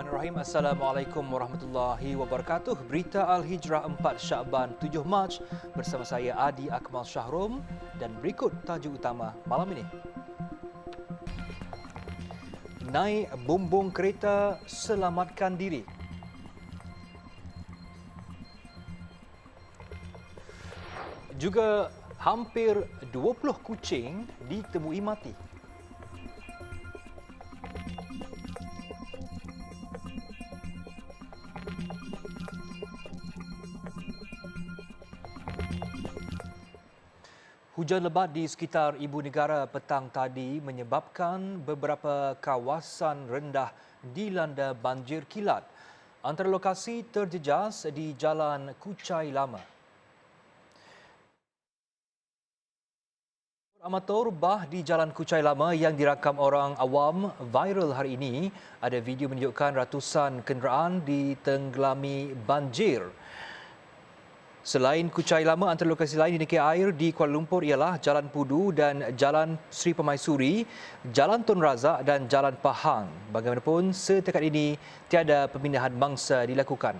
Bismillahirrahmanirrahim. Assalamualaikum warahmatullahi wabarakatuh. Berita Al-Hijrah 4 Syakban 7 Mac bersama saya Adi Akmal Shahrom dan berikut tajuk utama malam ini. Naik bumbung kereta selamatkan diri. Juga hampir 20 kucing ditemui mati. Hujan lebat di sekitar ibu negara petang tadi menyebabkan beberapa kawasan rendah dilanda banjir kilat. Antara lokasi terjejas di Jalan Kuchai Lama. Amatur bah di Jalan Kuchai Lama yang dirakam orang awam viral hari ini. Ada video menunjukkan ratusan kenderaan ditenggelami banjir. Selain Kuchai Lama, antara lokasi lain di negeri air di Kuala Lumpur ialah Jalan Pudu dan Jalan Sri Permaisuri, Jalan Tun Razak dan Jalan Pahang. Bagaimanapun, setakat ini tiada pemindahan mangsa dilakukan.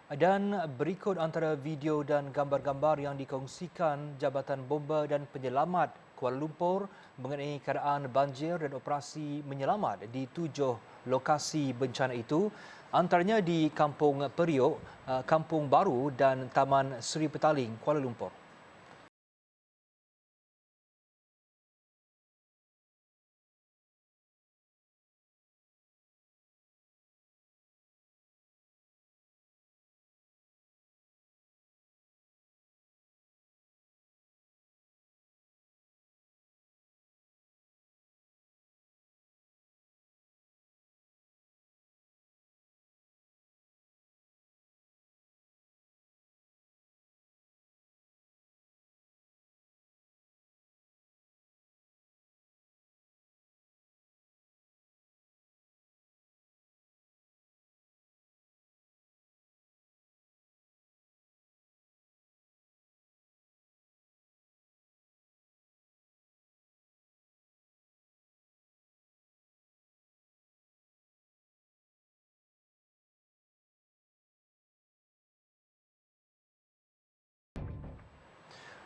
Dan berikut antara video dan gambar-gambar yang dikongsikan Jabatan Bomba dan Penyelamat Kuala Lumpur mengenai keadaan banjir dan operasi menyelamat di 7 lokasi bencana itu, antaranya di Kampung Periuk, Kampung Baru dan Taman Seri Petaling, Kuala Lumpur.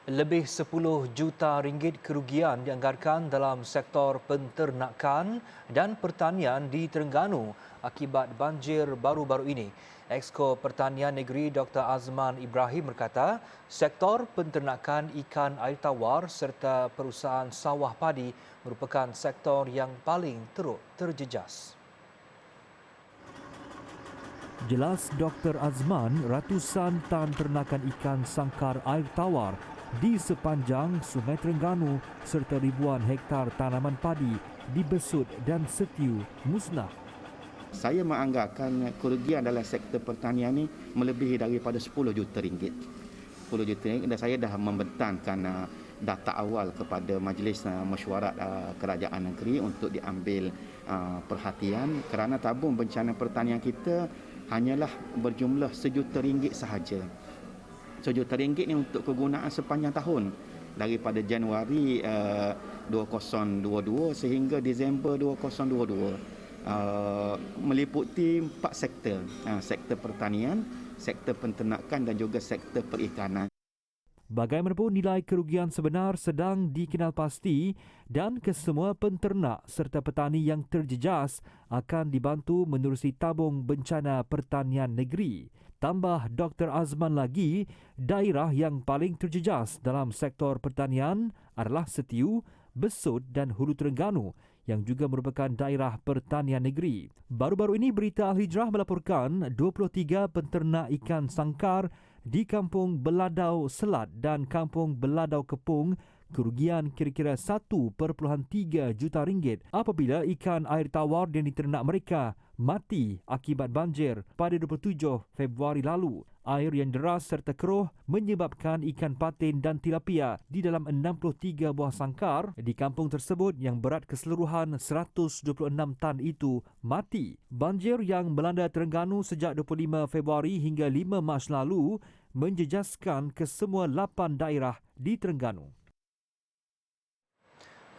Lebih 10 juta ringgit kerugian dianggarkan dalam sektor penternakan dan pertanian di Terengganu akibat banjir baru-baru ini. Exco Pertanian Negeri Dr. Azman Ibrahim berkata, sektor penternakan ikan air tawar serta perusahaan sawah padi merupakan sektor yang paling teruk terjejas. Jelas Dr. Azman, ratusan tan ternakan ikan sangkar air tawar di sepanjang Sungai Terengganu serta ribuan hektar tanaman padi dibesut dan setiu musnah. Saya menganggarkan kerugian dalam sektor pertanian ini melebihi daripada 10 juta ringgit. 10 juta ringgit dan saya dah membentangkan data awal kepada Majlis Mesyuarat Kerajaan Negeri untuk diambil perhatian kerana tabung bencana pertanian kita hanyalah berjumlah RM1 juta sahaja. RM1 juta ni untuk kegunaan sepanjang tahun daripada Januari 2022 sehingga Disember 2022, meliputi 4 sektor, sektor pertanian, sektor penternakan dan juga sektor perikanan. Bagaimanapun, nilai kerugian sebenar sedang dikenal pasti dan kesemua penternak serta petani yang terjejas akan dibantu menerusi tabung bencana pertanian negeri. Tambah Dr. Azman lagi, daerah yang paling terjejas dalam sektor pertanian adalah Setiu, Besut dan Hulu Terengganu yang juga merupakan daerah pertanian negeri. Baru-baru ini Berita Al-Hijrah melaporkan 23 penternak ikan sangkar di Kampung Beladau Selat dan Kampung Beladau Kepung, kerugian kira-kira 1.3 juta ringgit apabila ikan air tawar yang diternak mereka mati akibat banjir pada 27 Februari lalu. Air yang deras serta keruh menyebabkan ikan patin dan tilapia di dalam 63 buah sangkar di kampung tersebut yang berat keseluruhan 126 tan itu mati. Banjir yang melanda Terengganu sejak 25 Februari hingga 5 Mac lalu menjejaskan ke semua 8 daerah di Terengganu.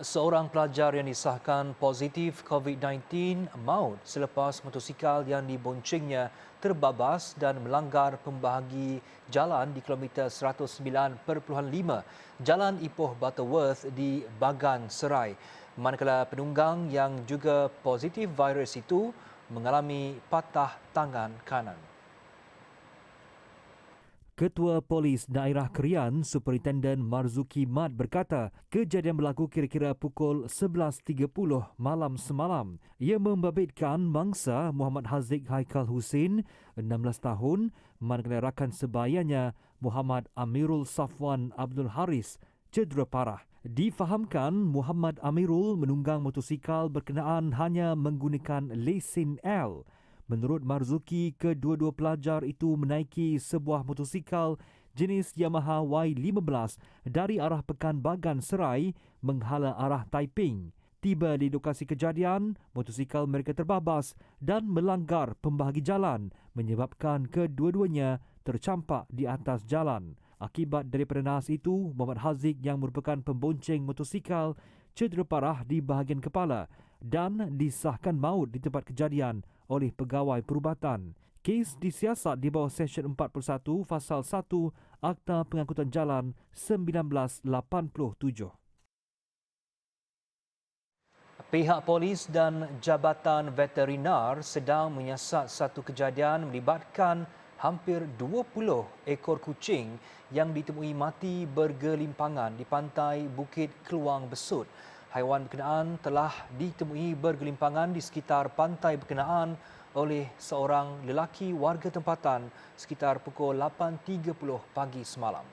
Seorang pelajar yang disahkan positif COVID-19 maut selepas motosikal yang diboncengnya terbabas dan melanggar pembahagi jalan di kilometer 109.5 Jalan Ipoh Butterworth di Bagan Serai. Manakala penunggang yang juga positif virus itu mengalami patah tangan kanan. Ketua Polis Daerah Krian, Superintenden Marzuki Mat berkata, kejadian berlaku kira-kira pukul 11.30 malam semalam. Ia membabitkan mangsa Muhammad Haziq Haikal Husin, 16 tahun, manakala rakan sebayanya Muhammad Amirul Safwan Abdul Haris cedera parah. Difahamkan Muhammad Amirul menunggang motosikal berkenaan hanya menggunakan lesen L. Menurut Marzuki, kedua-dua pelajar itu menaiki sebuah motosikal jenis Yamaha Y15 dari arah Pekan Bagan Serai menghala arah Taiping. Tiba di lokasi kejadian, motosikal mereka terbabas dan melanggar pembahagi jalan menyebabkan kedua-duanya tercampak di atas jalan. Akibat daripada naas itu, Muhammad Haziq yang merupakan pembonceng motosikal cedera parah di bahagian kepala dan disahkan maut di tempat kejadian oleh pegawai perubatan. Kes disiasat di bawah Seksyen 41 Fasal 1 Akta Pengangkutan Jalan 1987. Pihak polis dan Jabatan Veterinar sedang menyiasat satu kejadian melibatkan hampir 20 ekor kucing yang ditemui mati bergelimpangan di pantai Bukit Keluang Besut. Haiwan berkenaan telah ditemui bergelimpangan di sekitar pantai berkenaan oleh seorang lelaki warga tempatan sekitar pukul 8.30 pagi semalam.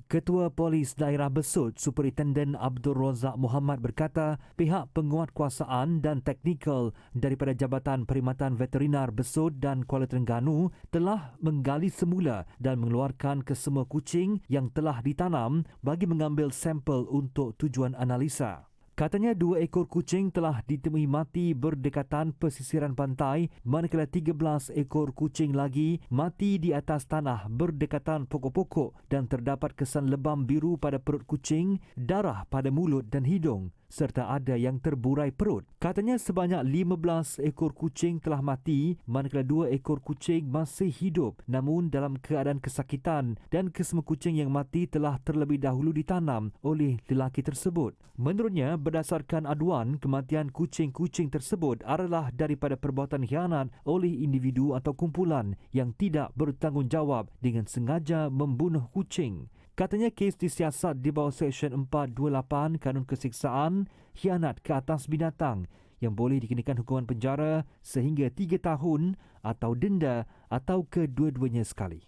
Ketua Polis Daerah Besut, Superintenden Abdul Razak Muhammad berkata, pihak penguatkuasaan dan teknikal daripada Jabatan Perkhidmatan Veterinar Besut dan Kuala Terengganu telah menggali semula dan mengeluarkan kesemua kucing yang telah ditanam bagi mengambil sampel untuk tujuan analisa. Katanya 2 ekor kucing telah ditemui mati berdekatan pesisiran pantai, manakala 13 ekor kucing lagi mati di atas tanah berdekatan pokok-pokok dan terdapat kesan lebam biru pada perut kucing, darah pada mulut dan hidung serta ada yang terburai perut. Katanya sebanyak 15 ekor kucing telah mati, manakala 2 ekor kucing masih hidup namun dalam keadaan kesakitan dan kesemua kucing yang mati telah terlebih dahulu ditanam oleh lelaki tersebut. Menurutnya, berdasarkan aduan, kematian kucing-kucing tersebut adalah daripada perbuatan khianat oleh individu atau kumpulan yang tidak bertanggungjawab dengan sengaja membunuh kucing. Katanya kes disiasat di bawah Seksyen 428 Kanun Kesiksaan Khianat ke atas binatang yang boleh dikenakan hukuman penjara sehingga 3 tahun atau denda atau kedua-duanya sekali.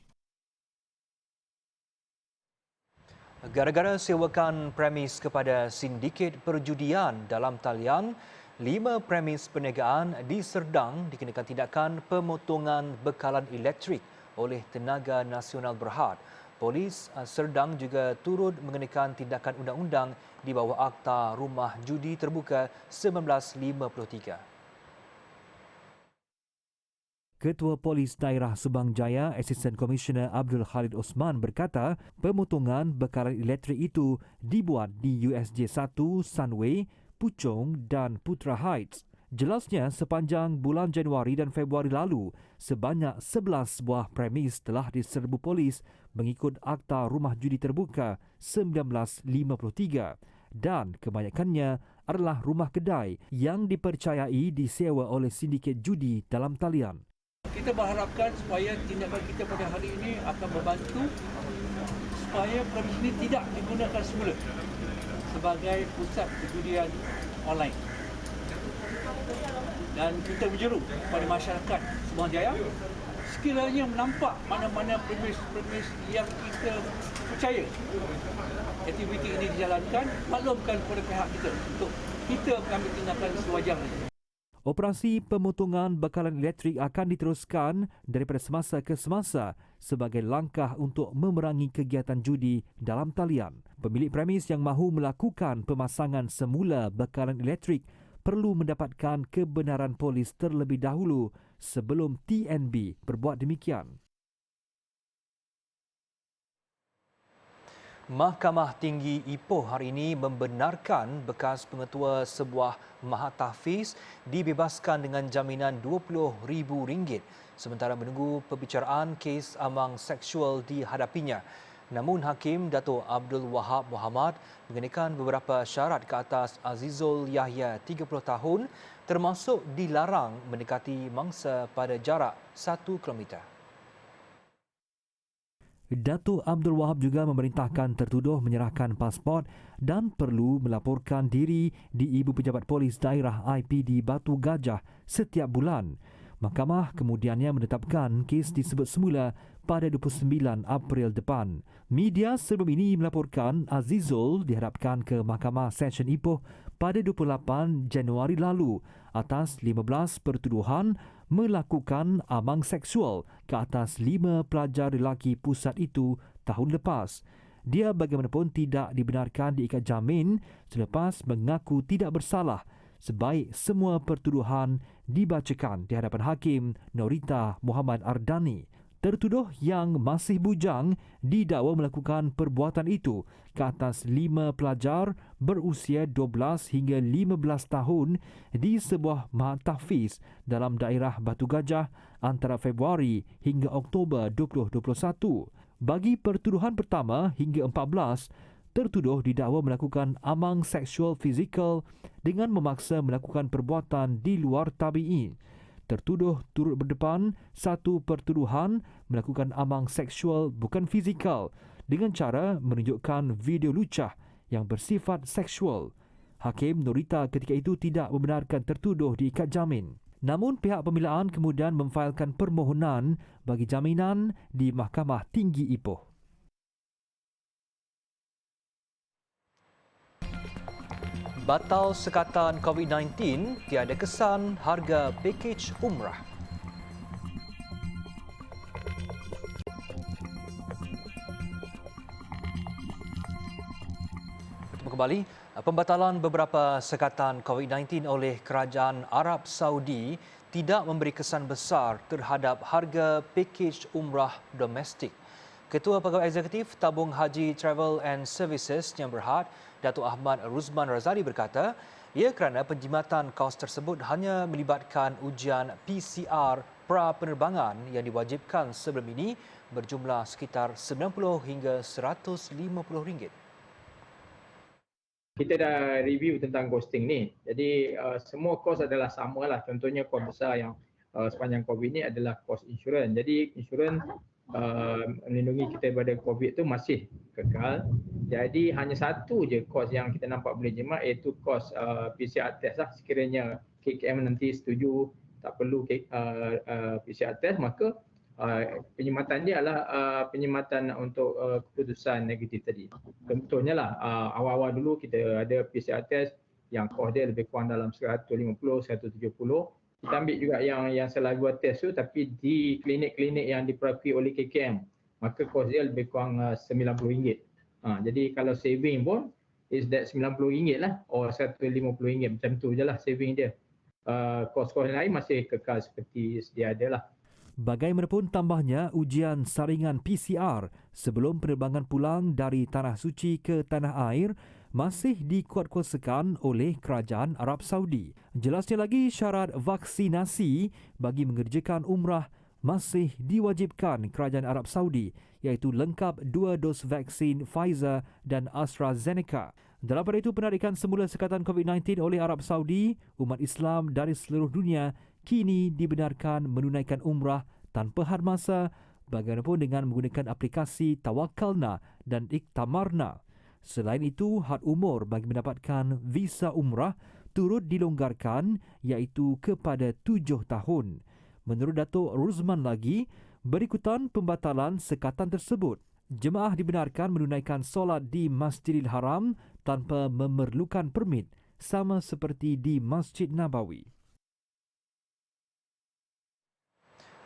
Gara-gara sewakan premis kepada sindiket perjudian dalam talian, 5 premis perniagaan di Serdang dikenakan tindakan pemotongan bekalan elektrik oleh Tenaga Nasional Berhad. Polis Serdang juga turut mengenakan tindakan undang-undang di bawah Akta Rumah Judi Terbuka 1953. Ketua Polis Daerah Subang Jaya, Asisten Komisioner Abdul Khalid Osman berkata, pemotongan bekalan elektrik itu dibuat di USJ 1, Sunway, Puchong dan Putra Heights. Jelasnya, sepanjang bulan Januari dan Februari lalu, sebanyak 11 buah premis telah diserbu polis mengikut Akta Rumah Judi Terbuka 1953 dan kebanyakannya adalah rumah kedai yang dipercayai disewa oleh sindiket judi dalam talian. Kita berharapkan supaya tindakan kita pada hari ini akan membantu supaya premis ini tidak digunakan semula sebagai pusat perjudian online. Dan kita berseru kepada masyarakat Subang Jaya, sekiranya nampak mana-mana premis-premis yang kita percaya aktiviti ini dijalankan, maklumkan kepada pihak kita untuk kita mengambil tindakan sewajarnya. Operasi pemotongan bekalan elektrik akan diteruskan daripada semasa ke semasa sebagai langkah untuk memerangi kegiatan judi dalam talian. Pemilik premis yang mahu melakukan pemasangan semula bekalan elektrik perlu mendapatkan kebenaran polis terlebih dahulu sebelum TNB berbuat demikian. Mahkamah Tinggi Ipoh hari ini membenarkan bekas pengetua sebuah mahat tahfiz dibebaskan dengan jaminan RM20,000 sementara menunggu perbicaraan kes amang seksual dihadapinya. Namun Hakim Dato' Abdul Wahab Muhammad mengenakan beberapa syarat ke atas Azizul Yahya 30 tahun termasuk dilarang mendekati mangsa pada jarak 1 kilometer. Datuk Abdul Wahab juga memerintahkan tertuduh menyerahkan pasport dan perlu melaporkan diri di Ibu Pejabat Polis Daerah IPD Batu Gajah setiap bulan. Mahkamah kemudiannya menetapkan kes disebut semula pada 29 April depan. Media sebelum ini melaporkan Azizul dihadapkan ke Mahkamah Session Ipoh pada 28 Januari lalu atas 15 pertuduhan melakukan amang seksual ke atas 5 pelajar lelaki pusat itu tahun lepas. Dia bagaimanapun tidak dibenarkan diikat jamin selepas mengaku tidak bersalah sebaik semua pertuduhan dibacakan di hadapan Hakim Norita Muhammad Ardani. Tertuduh yang masih bujang didakwa melakukan perbuatan itu ke atas 5 pelajar berusia 12 hingga 15 tahun di sebuah mahat tahfiz dalam daerah Batu Gajah antara Februari hingga Oktober 2021. Bagi pertuduhan pertama hingga 14, tertuduh didakwa melakukan amang seksual fizikal dengan memaksa melakukan perbuatan di luar tabi'i. Tertuduh turut berdepan satu pertuduhan melakukan amang seksual bukan fizikal dengan cara menunjukkan video lucah yang bersifat seksual. Hakim Norita ketika itu tidak membenarkan tertuduh diikat jamin. Namun pihak pembelaan kemudian memfailkan permohonan bagi jaminan di Mahkamah Tinggi Ipoh. Batal sekatan COVID-19, tiada kesan harga pakej umrah. Bertemu kembali. Pembatalan beberapa sekatan COVID-19 oleh Kerajaan Arab Saudi tidak memberi kesan besar terhadap harga pakej umrah domestik. Ketua Pegawai Eksekutif Tabung Haji Travel and Services Yang Berhad, Datuk Ahmad Ruzman Razali berkata, ia kerana penjimatan kos tersebut hanya melibatkan ujian PCR pra-penerbangan yang diwajibkan sebelum ini berjumlah sekitar RM90 hingga RM150. Kita dah review tentang ghosting ni. Jadi semua kos adalah sama lah. Contohnya kos besar yang sepanjang COVID ni adalah kos insurans. Jadi insurans melindungi kita daripada COVID tu masih kekal. Jadi hanya satu je kos yang kita nampak boleh jimat iaitu kos PCR test lah. Sekiranya KKM nanti setuju tak perlu PCR test, maka penyimatan dia adalah penyimatan untuk keputusan negatif tadi. Contohnya lah awal-awal dulu kita ada PCR test yang kos dia lebih kurang dalam 150, 170. Kita ambil juga yang salah dua test tu tapi di klinik-klinik yang diperakui oleh KKM, maka kos dia lebih kurang RM90. Jadi kalau saving pun is that RM90 lah, or RM150, macam tu je lah saving dia. Kos-kos lain masih kekal seperti sedia ada lah. Bagaimanapun tambahnya ujian saringan PCR sebelum penerbangan pulang dari Tanah Suci ke Tanah Air masih dikuatkuasakan oleh Kerajaan Arab Saudi. Jelasnya lagi, syarat vaksinasi bagi mengerjakan umrah masih diwajibkan Kerajaan Arab Saudi, iaitu lengkap 2 dos vaksin Pfizer dan AstraZeneca. Dalam pada itu, penarikan semula sekatan COVID-19 oleh Arab Saudi, umat Islam dari seluruh dunia kini dibenarkan menunaikan umrah tanpa had masa, bagaimanapun dengan menggunakan aplikasi Tawakkalna dan Iktamarna. Selain itu, had umur bagi mendapatkan visa umrah turut dilonggarkan iaitu kepada 7 tahun. Menurut Datuk Ruzman lagi, berikutan pembatalan sekatan tersebut, Jemaah dibenarkan menunaikan solat di Masjidil Haram tanpa memerlukan permit, sama seperti di Masjid Nabawi.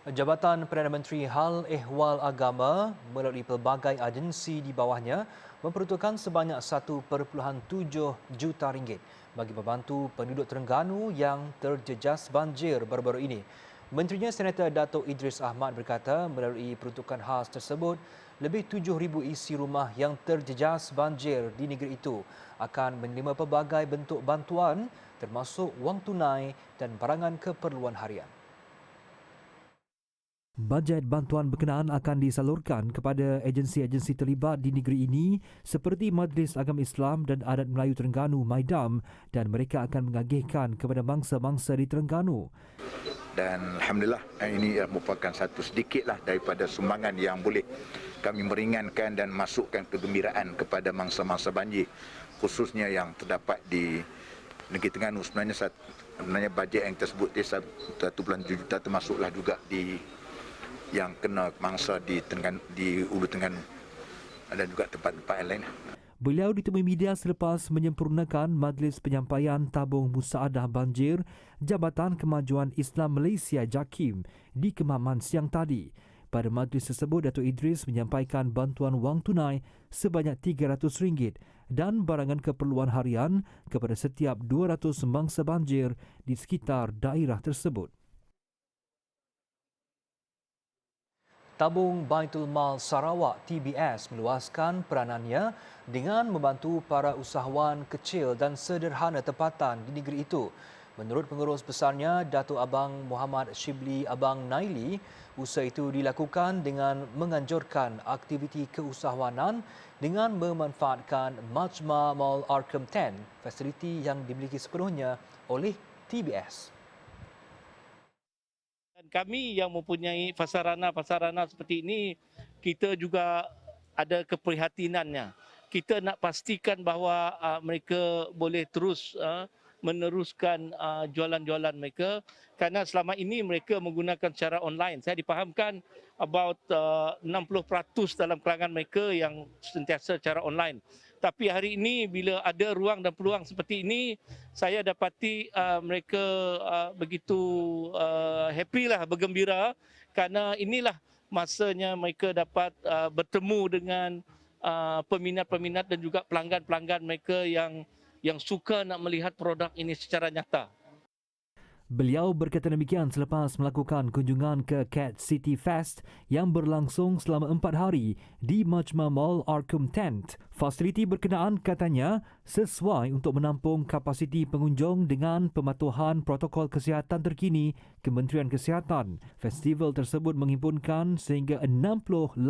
Jabatan Perdana Menteri Hal Ehwal Agama melalui pelbagai agensi di bawahnya memperuntukkan sebanyak 1.7 juta ringgit bagi membantu penduduk Terengganu yang terjejas banjir baru-baru ini. Menterinya Senator Dato' Idris Ahmad berkata melalui peruntukan khas tersebut, lebih 7,000 isi rumah yang terjejas banjir di negeri itu akan menerima pelbagai bentuk bantuan termasuk wang tunai dan barangan keperluan harian. Bajet bantuan berkenaan akan disalurkan kepada agensi-agensi terlibat di negeri ini seperti Majlis Agama Islam dan Adat Melayu Terengganu MAIDAM, dan mereka akan mengagihkan kepada bangsa-bangsa di Terengganu. Dan Alhamdulillah ini merupakan satu sedikitlah daripada sumbangan yang boleh kami meringankan dan masukkan kegembiraan kepada mangsa-mangsa banjir, khususnya yang terdapat di negeri Terengganu. Sebenarnya bajet yang tersebut 1.7 juta termasuklah juga di yang kena mangsa di Ulu Terengganu dan juga tempat-tempat yang lain. Beliau ditemui media selepas menyempurnakan Majlis Penyampaian Tabung Musaadah Banjir Jabatan Kemajuan Islam Malaysia JAKIM di Kemaman siang tadi. Pada majlis tersebut, Dato' Idris menyampaikan bantuan wang tunai sebanyak RM300 dan barangan keperluan harian kepada setiap 200 mangsa banjir di sekitar daerah tersebut. Tabung Baitul Mal Sarawak TBS meluaskan peranannya dengan membantu para usahawan kecil dan sederhana tempatan di negeri itu. Menurut pengurus besarnya, Datuk Abang Muhammad Shibli Abang Naili, usaha itu dilakukan dengan menganjurkan aktiviti keusahawanan dengan memanfaatkan Majma Mall Arkham 10, fasiliti yang dimiliki sepenuhnya oleh TBS. Kami yang mempunyai fasarana seperti ini, kita juga ada keprihatinannya. Kita nak pastikan bahawa mereka boleh terus meneruskan jualan-jualan mereka, kerana selama ini mereka menggunakan secara online. Saya dipahamkan about 60% dalam kalangan mereka yang sentiasa secara online. Tapi hari ini bila ada ruang dan peluang seperti ini, saya dapati mereka begitu happy lah, bergembira, kerana inilah masanya mereka dapat bertemu dengan peminat-peminat dan juga pelanggan-pelanggan mereka yang suka nak melihat produk ini secara nyata. Beliau berkata demikian selepas melakukan kunjungan ke Cat City Fest yang berlangsung selama 4 hari di Majma Mall Arkham 10. Fasiliti berkenaan katanya sesuai untuk menampung kapasiti pengunjung dengan pematuhan protokol kesihatan terkini Kementerian Kesihatan. Festival tersebut menghimpunkan sehingga 68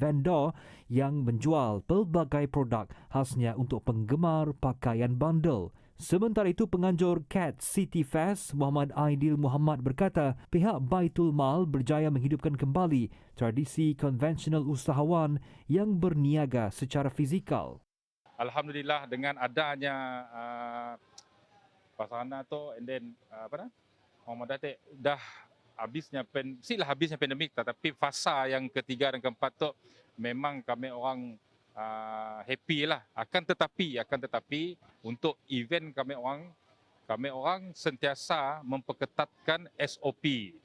vendor yang menjual pelbagai produk khasnya untuk penggemar pakaian bundle. Sementara itu, penganjur Cat City Fest Muhammad Aidil Muhammad berkata pihak Baitul Mal berjaya menghidupkan kembali tradisi konvensional usahawan yang berniaga secara fizikal. Alhamdulillah dengan adanya pasarana tu, and then Muhammad Datuk dah habisnya pandemik, tetapi fasa yang ketiga dan keempat tu memang kami orang happy lah. Akan tetapi untuk event kami orang sentiasa memperketatkan SOP.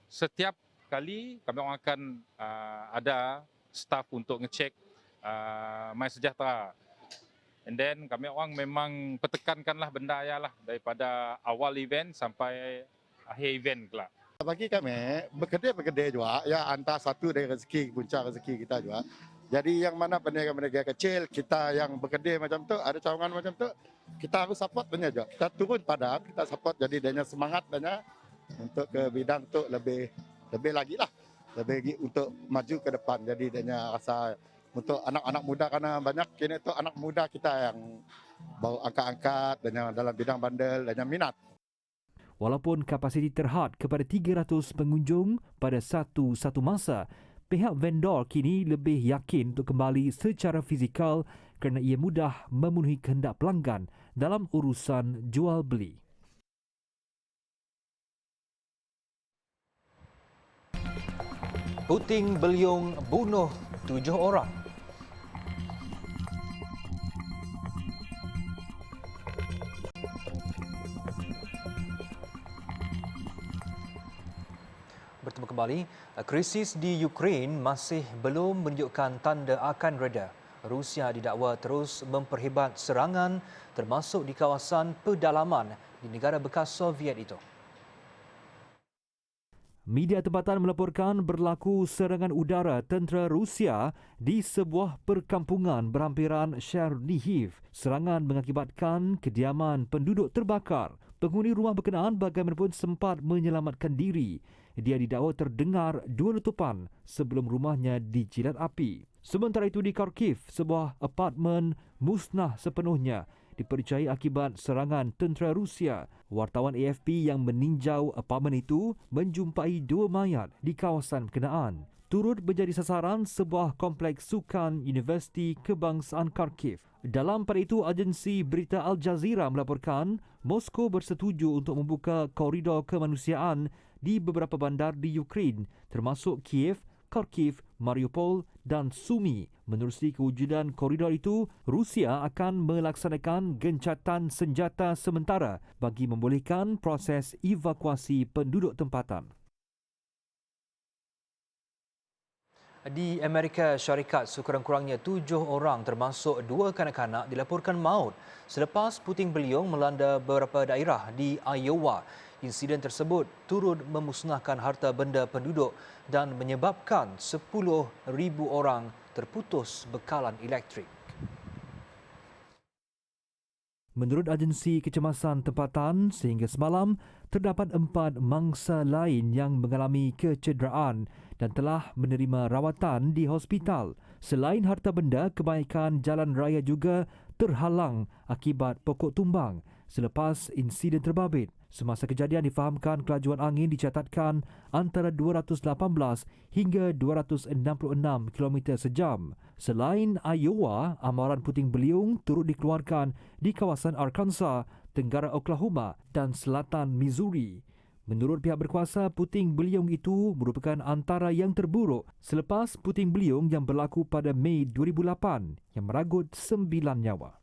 Setiap kali kami orang akan ada staff untuk ngecek MySejahtera. And then kami orang memang pertekankanlah benda lah daripada awal event sampai akhir event kelak. Bagi kami, berkedai juga, ya antara satu dari rezeki, punca rezeki kita juga. Jadi yang mana peniaga-peniaga kecil, kita yang berkedai macam tu, ada cawangan macam tu, kita harus support dia juga. Kita turun padam, kita support, jadi dia semangat dia untuk ke bidang tu lebih lagi lah. Lebih untuk maju ke depan. Jadi dia rasa untuk anak-anak muda, karena banyak kini tu anak muda kita yang baru angkat-angkat dan dalam bidang bandel dan minat. Walaupun kapasiti terhad kepada 300 pengunjung pada satu masa, pihak vendor kini lebih yakin untuk kembali secara fizikal kerana ia mudah memenuhi kehendak pelanggan dalam urusan jual beli. Puting beliung bunuh 7 orang. Bertemu kembali, krisis di Ukraine masih belum menunjukkan tanda akan reda. Rusia didakwa terus memperhebat serangan termasuk di kawasan pedalaman di negara bekas Soviet itu. Media tempatan melaporkan berlaku serangan udara tentera Rusia di sebuah perkampungan berhampiran Chernihiv. Serangan mengakibatkan kediaman penduduk terbakar. Penghuni rumah berkenaan bagaimanapun sempat menyelamatkan diri. Dia didakwa terdengar 2 letupan sebelum rumahnya dijilat api. Sementara itu di Kharkiv, sebuah apartmen musnah sepenuhnya dipercayai akibat serangan tentera Rusia. Wartawan AFP yang meninjau apartmen itu menjumpai 2 mayat di kawasan berkenaan. Turut menjadi sasaran sebuah kompleks sukan Universiti Kebangsaan Kharkiv. Dalam pada itu, agensi berita Al Jazeera melaporkan Moskow bersetuju untuk membuka koridor kemanusiaan di beberapa bandar di Ukraine, termasuk Kiev, Kharkiv, Mariupol dan Sumy. Menerusi kewujudan koridor itu, Rusia akan melaksanakan gencatan senjata sementara bagi membolehkan proses evakuasi penduduk tempatan. Di Amerika Syarikat, sekurang-kurangnya 7 orang termasuk 2 kanak-kanak dilaporkan maut selepas puting beliung melanda beberapa daerah di Iowa. Insiden tersebut turut memusnahkan harta benda penduduk dan menyebabkan 10,000 orang terputus bekalan elektrik. Menurut agensi kecemasan tempatan, sehingga semalam terdapat 4 mangsa lain yang mengalami kecederaan dan telah menerima rawatan di hospital. Selain harta benda, kebanyakan jalan raya juga terhalang akibat pokok tumbang selepas insiden terbabit. Semasa kejadian difahamkan kelajuan angin dicatatkan antara 218 hingga 266 km sejam. Selain Iowa, amaran puting beliung turut dikeluarkan di kawasan Arkansas, Tenggara Oklahoma dan selatan Missouri. Menurut pihak berkuasa, puting beliung itu merupakan antara yang terburuk selepas puting beliung yang berlaku pada Mei 2008 yang meragut 9 nyawa.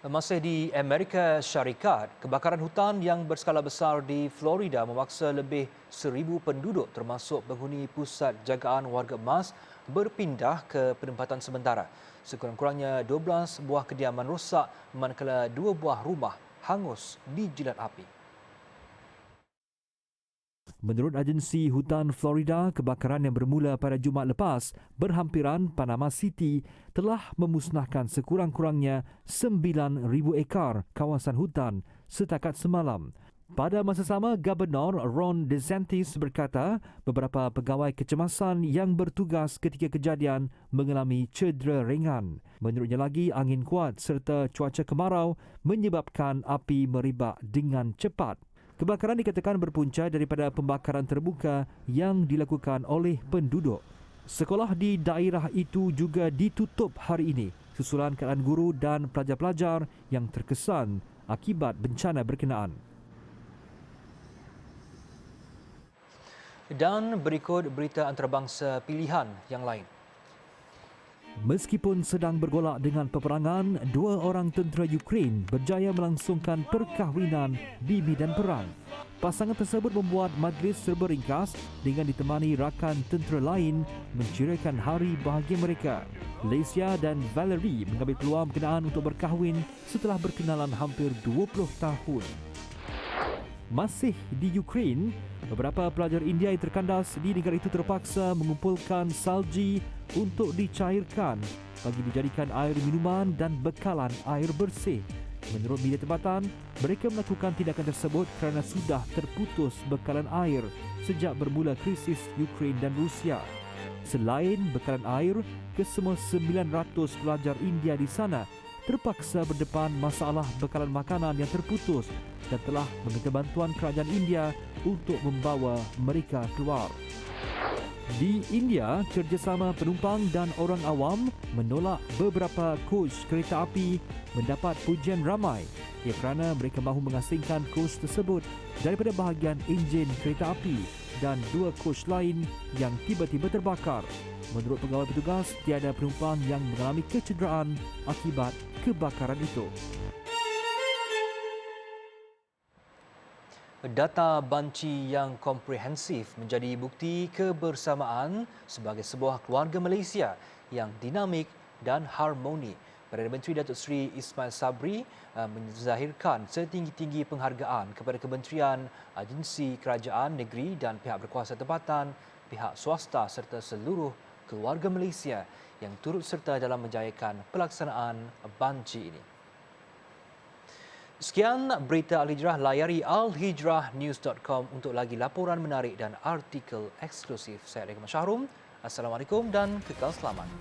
Masih di Amerika Syarikat, kebakaran hutan yang berskala besar di Florida memaksa lebih 1,000 penduduk termasuk penghuni pusat jagaan warga emas berpindah ke penempatan sementara. Sekurang-kurangnya 12 buah kediaman rosak manakala 2 buah rumah hangus dijilat api. Menurut agensi hutan Florida, kebakaran yang bermula pada Jumaat lepas berhampiran Panama City telah memusnahkan sekurang-kurangnya 9,000 ekar kawasan hutan setakat semalam. Pada masa sama, Gubernur Ron DeSantis berkata beberapa pegawai kecemasan yang bertugas ketika kejadian mengalami cedera ringan. Menurutnya lagi, angin kuat serta cuaca kemarau menyebabkan api merebak dengan cepat. Kebakaran dikatakan berpunca daripada pembakaran terbuka yang dilakukan oleh penduduk. Sekolah di daerah itu juga ditutup hari ini susulan keadaan guru dan pelajar-pelajar yang terkesan akibat bencana berkenaan. Dan berikut berita antarabangsa pilihan yang lain. Meskipun sedang bergolak dengan peperangan, 2 orang tentera Ukraine berjaya melangsungkan perkahwinan di medan perang. Pasangan tersebut membuat majlis serba ringkas dengan ditemani rakan tentera lain menceriakan hari bahagia mereka. Lesia dan Valerie mengambil peluang berkenaan untuk berkahwin setelah berkenalan hampir 20 tahun. Masih di Ukraine, beberapa pelajar India yang terkandas di negara itu terpaksa mengumpulkan salji untuk dicairkan bagi dijadikan air minuman dan bekalan air bersih. Menurut media tempatan, mereka melakukan tindakan tersebut kerana sudah terputus bekalan air sejak bermula krisis Ukraine dan Rusia. Selain bekalan air, kesemua 900 pelajar India di sana terpaksa berdepan masalah bekalan makanan yang terputus dan telah meminta bantuan kerajaan India untuk membawa mereka keluar. Di India, kerjasama penumpang dan orang awam menolak beberapa kos kereta api mendapat pujian ramai ia kerana mereka mahu mengasingkan kos tersebut daripada bahagian enjin kereta api dan 2 kos lain yang tiba-tiba terbakar. Menurut pegawai petugas, tiada penumpang yang mengalami kecederaan akibat kebakaran itu. Data banci yang komprehensif menjadi bukti kebersamaan sebagai sebuah keluarga Malaysia yang dinamik dan harmoni. Perdana Menteri Datuk Seri Ismail Sabri menzahirkan setinggi-tinggi penghargaan kepada kementerian, agensi kerajaan negeri dan pihak berkuasa tempatan, pihak swasta serta seluruh keluarga Malaysia yang turut serta dalam menjayakan pelaksanaan banci ini. Sekian berita Al-Hijrah, layari alhijrahnews.com untuk lagi laporan menarik dan artikel eksklusif. Saya Rekam Syahrum. Assalamualaikum dan kekal selamat.